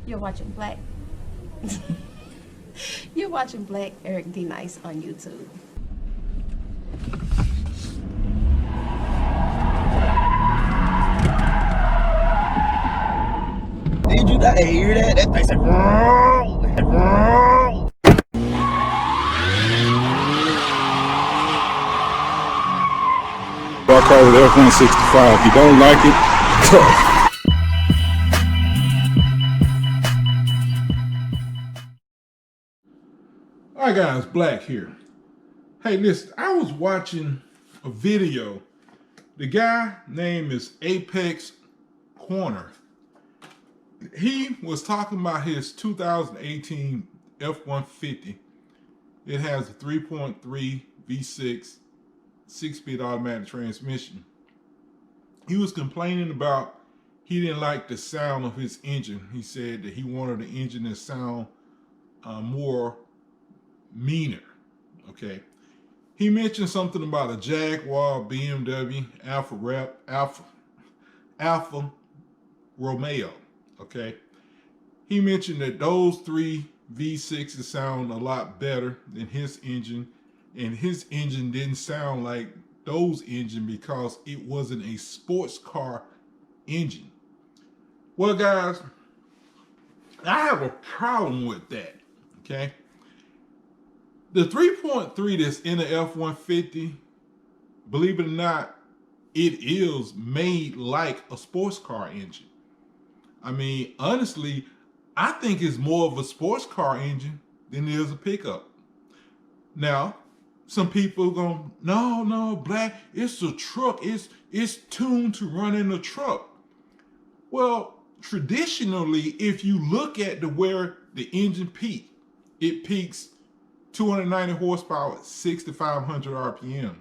You're watching Black. You're watching Black Eric D. Nice on YouTube. Did you not hear that? That thing said, "Whoa, whoa." I call it F165. If you don't like it, Alright guys, Black here. Hey listen, I was watching a video. The guy name is Apex Corner. He was talking about his 2018 F150. It has a 3.3 V6 6-speed automatic transmission. He was complaining about he didn't like the sound of his engine. He said that he wanted the engine to sound more meaner. Okay. He mentioned something about a Jaguar, BMW, Alfa Romeo. Okay. He mentioned that those three V6s sound a lot better than his engine, and his engine didn't sound like those engines because it wasn't a sports car engine. Well, guys, I have a problem with that. Okay. The 3.3 that's in the F-150, believe it or not, it is made like a sports car engine. I mean, honestly, I think it's more of a sports car engine than it is a pickup. Now, some people are going, no, Black, it's a truck. It's tuned to run in a truck. Well, traditionally, if you look at where the engine peaks, it peaks 290 horsepower at 6,500 RPM.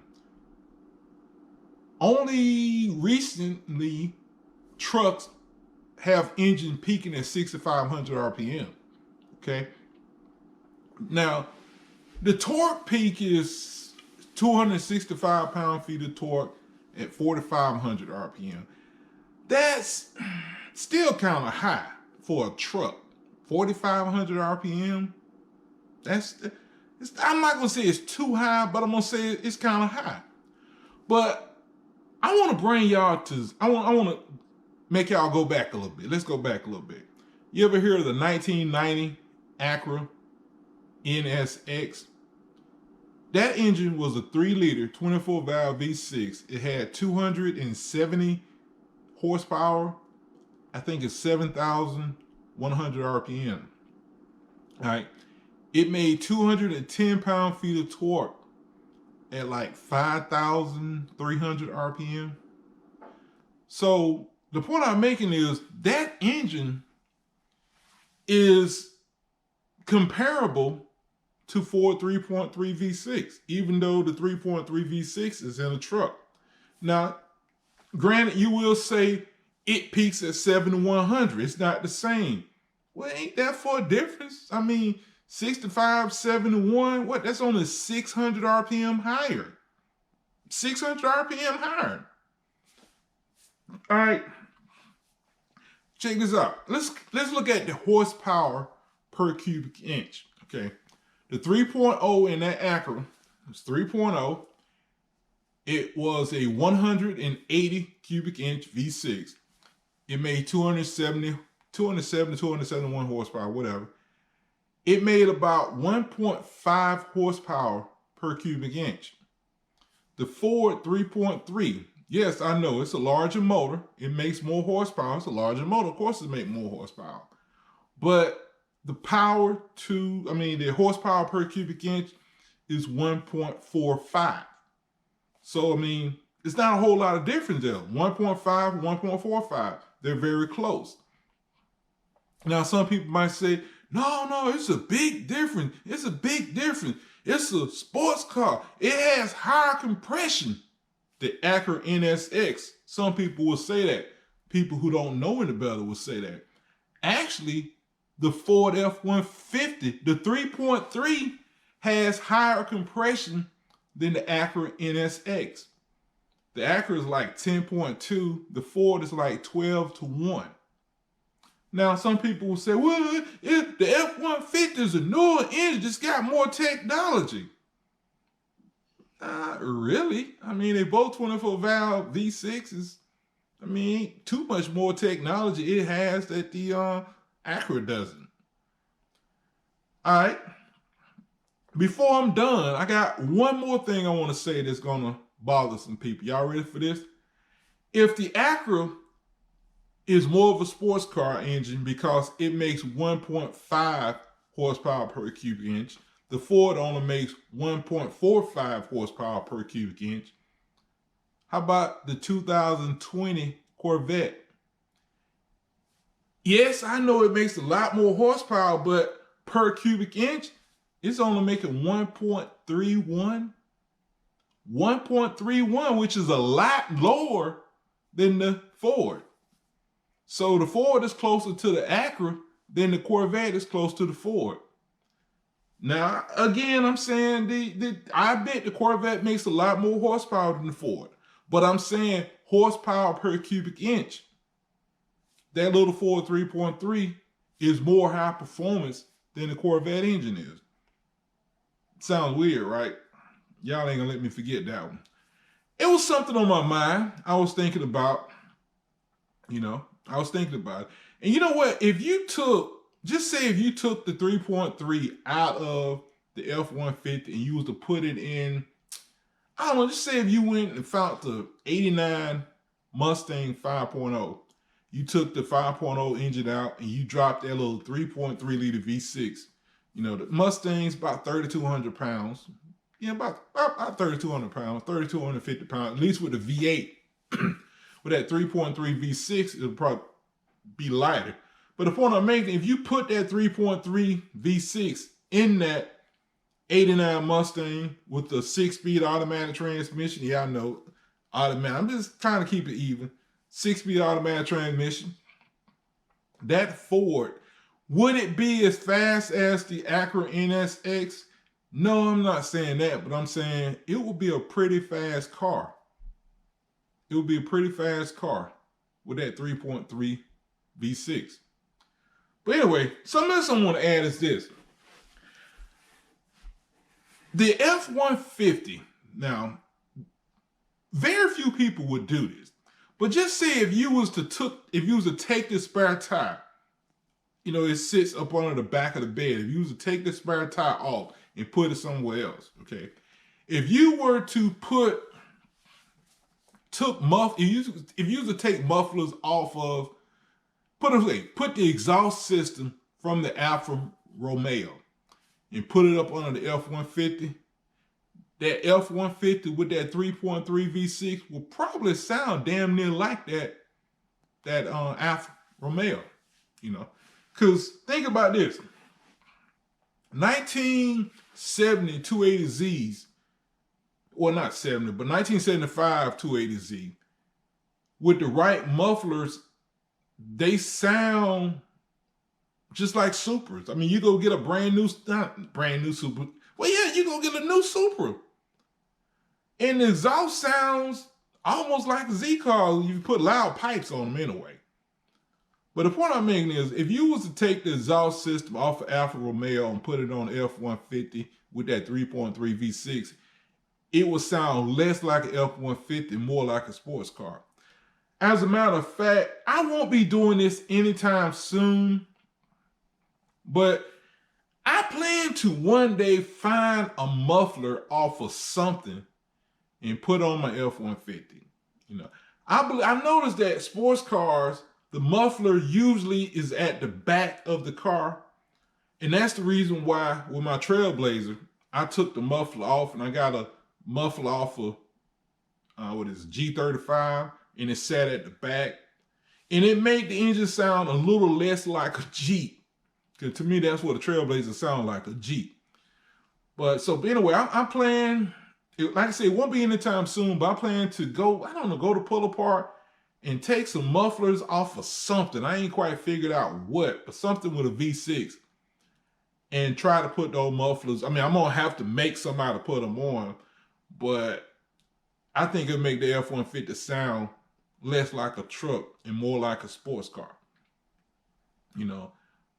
Only recently, trucks have engine peaking at 6,500 RPM. Okay. Now, the torque peak is 265 pound-feet of torque at 4,500 RPM. That's still kind of high for a truck. 4,500 RPM. I'm not gonna say it's too high, but I'm gonna say it's kind of high. But I want to bring y'all to. I want to make y'all go back a little bit. Let's go back a little bit. You ever hear of the 1990 Acura NSX? That engine was a 3-liter, 24-valve V6. It had 270 horsepower. I think it's 7,100 RPM. All right. It made 210 pound-feet of torque at like 5,300 RPM. So the point I'm making is that engine is comparable to Ford 3.3 V6, even though the 3.3 V6 is in a truck. Now, granted, you will say it peaks at 7,100. It's not the same. Well, ain't that for a difference? I mean, 65, 71, what? That's only 600 RPM higher. 600 RPM higher. All right. Check this out. Let's look at the horsepower per cubic inch. Okay. The 3.0 in that Acura was 3.0. It was a 180 cubic inch V6. It made 271 horsepower, whatever. It made about 1.5 horsepower per cubic inch. The Ford 3.3, yes, I know it's a larger motor. It makes more horsepower. It's a larger motor. Of course, it makes more horsepower. But the the horsepower per cubic inch is 1.45. So, I mean, it's not a whole lot of difference there. 1.5, 1.45. They're very close. Now, some people might say, no, it's a big difference. It's a big difference. It's a sports car. It has higher compression. The Acura NSX. Some people will say that. People who don't know any better will say that. Actually, the Ford F-150, the 3.3, has higher compression than the Acura NSX. The Acura is like 10.2. The Ford is like 12 to 1. Now, some people will say, well, the F-150 is a newer engine, it's got more technology. Not really. I mean, they both 24 valve V6s. I mean, ain't too much more technology it has that the Acura doesn't. All right. Before I'm done, I got one more thing I want to say that's going to bother some people. Y'all ready for this? If the Acura is more of a sports car engine because it makes 1.5 horsepower per cubic inch, the Ford only makes 1.45 horsepower per cubic inch. How about the 2020 Corvette? Yes, I know it makes a lot more horsepower, but per cubic inch, it's only making 1.31. 1.31, which is a lot lower than the Ford. So the Ford is closer to the Acura than the Corvette is close to the Ford. Now, again, I'm saying I bet the Corvette makes a lot more horsepower than the Ford. But I'm saying horsepower per cubic inch. That little Ford 3.3 is more high performance than the Corvette engine is. Sounds weird, right? Y'all ain't gonna let me forget that one. It was something on my mind. I was thinking about, I was thinking about it. And you know what? If you took the 3.3 out of the F-150 and you was to put it in, I don't know, just say if you went and found the 89 Mustang 5.0, you took the 5.0 engine out and you dropped that little 3.3 liter V6. The Mustang's about 3,200 pounds. Yeah, about 3,200 pounds, 3,250 pounds, at least with the V8. With that 3.3 V6, it'll probably be lighter. But the point I'm making, if you put that 3.3 V6 in that 89 Mustang with the 6-speed automatic transmission, yeah, I know, automatic. I'm just trying to keep it even. 6-speed automatic transmission. That Ford, would it be as fast as the Acura NSX? No, I'm not saying that, but I'm saying it would be a pretty fast car. It would be a pretty fast car with that 3.3 V6. But anyway, something else I want to add is this. The F-150, now, very few people would do this. But just say if you was to take the spare tire, it sits up under the back of the bed. If you was to take the spare tire off and put it somewhere else, okay? If you were to if you was to take mufflers off of, put the exhaust system from the Alfa Romeo and put it up under the F-150, that F-150 with that 3.3 V6 will probably sound damn near like that Alfa Romeo, Because think about this. 1970 280Zs, well, not 70, but 1975 280Z, with the right mufflers, they sound just like Supras. I mean, you go get a brand new Supra. Well, yeah, you go get a new Supra. And the exhaust sounds almost like a Z car. You put loud pipes on them anyway. But the point I'm making is, if you was to take the exhaust system off of Alfa Romeo and put it on F-150 with that 3.3 V6, it would sound less like an F-150, more like a sports car. As a matter of fact, I won't be doing this anytime soon, but I plan to one day find a muffler off of something and put on my F-150. I noticed that sports cars, the muffler usually is at the back of the car. And that's the reason why with my Trailblazer, I took the muffler off and I got a muffler off of, G35, and it sat at the back. And it made the engine sound a little less like a Jeep. Because to me, that's what a Trailblazer sounds like, a Jeep. But anyway, I'm planning, like I said, it won't be anytime soon, but I plan to go to pull apart and take some mufflers off of something. I ain't quite figured out what, but something with a V6. And try to put those mufflers. I mean, I'm going to have to make somebody to put them on, but I think it'll make the F-150 sound less like a truck and more like a sports car. You know,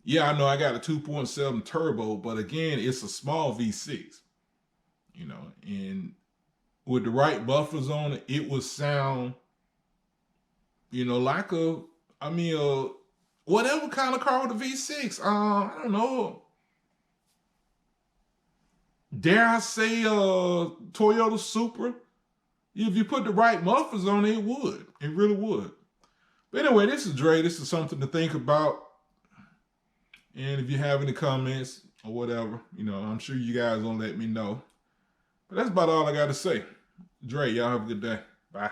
yeah, I know I got a 2.7 turbo, but again, it's a small V6. You know, and with the right buffers on it, it would sound, you know, like whatever kind of car with a V6. I don't know. Dare I say, Toyota Supra? If you put the right mufflers on it, it would. It really would. But anyway, this is Dre. This is something to think about. And if you have any comments or whatever, you know, I'm sure you guys gonna let me know. But that's about all I got to say. Dre, y'all have a good day. Bye.